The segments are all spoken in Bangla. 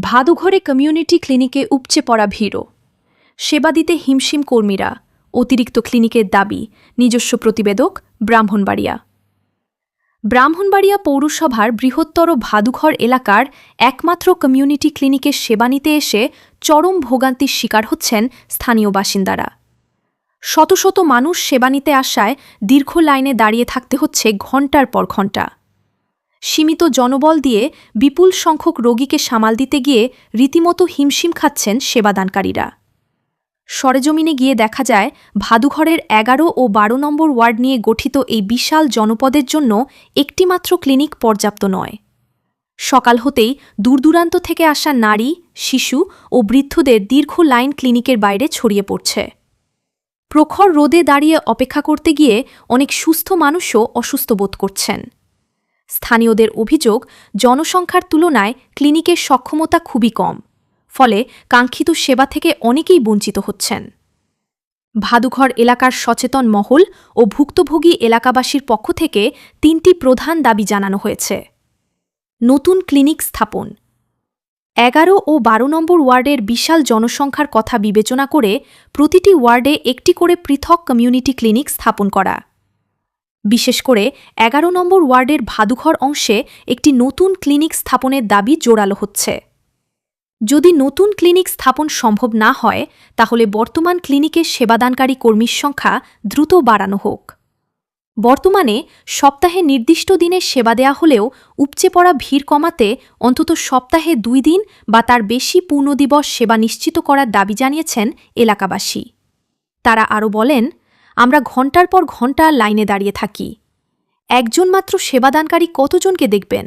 ভাদুঘরে কমিউনিটি ক্লিনিকে উপচে পড়া ভিড়। সেবা দিতে হিমশিম কর্মীরা, অতিরিক্ত ক্লিনিকের দাবি। নিজস্ব প্রতিবেদক ব্রাহ্মণবাড়িয়া পৌরসভার বৃহত্তর ভাদুঘর এলাকার একমাত্র কমিউনিটি ক্লিনিকের সেবা নিতে এসে চরম ভোগান্তির শিকার হচ্ছেন স্থানীয় বাসিন্দারা। শত শত মানুষ সেবা নিতে আসায় দীর্ঘ লাইনে দাঁড়িয়ে থাকতে হচ্ছে ঘণ্টার পর ঘণ্টা। সীমিত জনবল দিয়ে বিপুল সংখ্যক রোগীকে সামাল দিতে গিয়ে রীতিমতো হিমশিম খাচ্ছেন সেবাদানকারীরা। সরেজমিনে গিয়ে দেখা যায় ভাদুঘরের ১১ ও ১২ নম্বর ওয়ার্ড নিয়ে গঠিত এই বিশাল জনপদের জন্য একটিমাত্র ক্লিনিক পর্যাপ্ত নয়। সকাল হতেই দূরদূরান্ত থেকে আসা নারী, শিশু ও বৃদ্ধদের দীর্ঘ লাইন ক্লিনিকের বাইরে ছড়িয়ে পড়ছে। প্রখর রোদে দাঁড়িয়ে অপেক্ষা করতে গিয়ে অনেক সুস্থ মানুষও অসুস্থ বোধ করছেন। স্থানীয়দের অভিযোগ, জনসংখ্যার তুলনায় ক্লিনিকের সক্ষমতা খুবই কম, ফলে কাঙ্ক্ষিত সেবা থেকে অনেকেই বঞ্চিত হচ্ছেন। ভাদুঘর এলাকার সচেতন মহল ও ভুক্তভোগী এলাকাবাসীর পক্ষ থেকে ৩টি প্রধান দাবি জানানো হয়েছে। নতুন ক্লিনিক স্থাপন, ১১ ও ১২ নম্বর ওয়ার্ডের বিশাল জনসংখ্যার কথা বিবেচনা করে প্রতিটি ওয়ার্ডে একটি করে পৃথক কমিউনিটি ক্লিনিক স্থাপন করা। বিশেষ করে ১১ নম্বর ওয়ার্ডের ভাদুঘর অংশে একটি নতুন ক্লিনিক স্থাপনের দাবি জোরালো হচ্ছে। যদি নতুন ক্লিনিক স্থাপন সম্ভব না হয়, তাহলে বর্তমান ক্লিনিকের সেবাদানকারী কর্মীর সংখ্যা দ্রুত বাড়ানো হোক। বর্তমানে সপ্তাহে নির্দিষ্ট দিনে সেবা দেয়া হলেও উপচে পড়া ভিড় কমাতে অন্তত সপ্তাহে ২ দিন বা তার বেশি পূর্ণদিবস সেবা নিশ্চিত করার দাবি জানিয়েছেন এলাকাবাসী। তারা আরও বলেন, আমরা ঘণ্টার পর ঘণ্টা লাইনে দাঁড়িয়ে থাকি। একজন মাত্র সেবাদানকারী কতজনকে দেখবেন?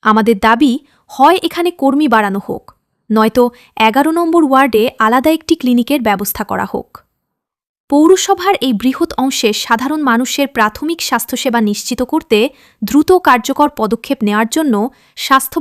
আমাদের দাবি, হয় এখানে কর্মী বাড়ানো হোক, নয়তো ১১ নম্বর ওয়ার্ডে আলাদা একটি ক্লিনিকের ব্যবস্থা করা হোক। পৌরসভার এই বৃহৎ অংশে সাধারণ মানুষের প্রাথমিক স্বাস্থ্যসেবা নিশ্চিত করতে দ্রুত কার্যকর পদক্ষেপ নেওয়ার জন্য স্বাস্থ্য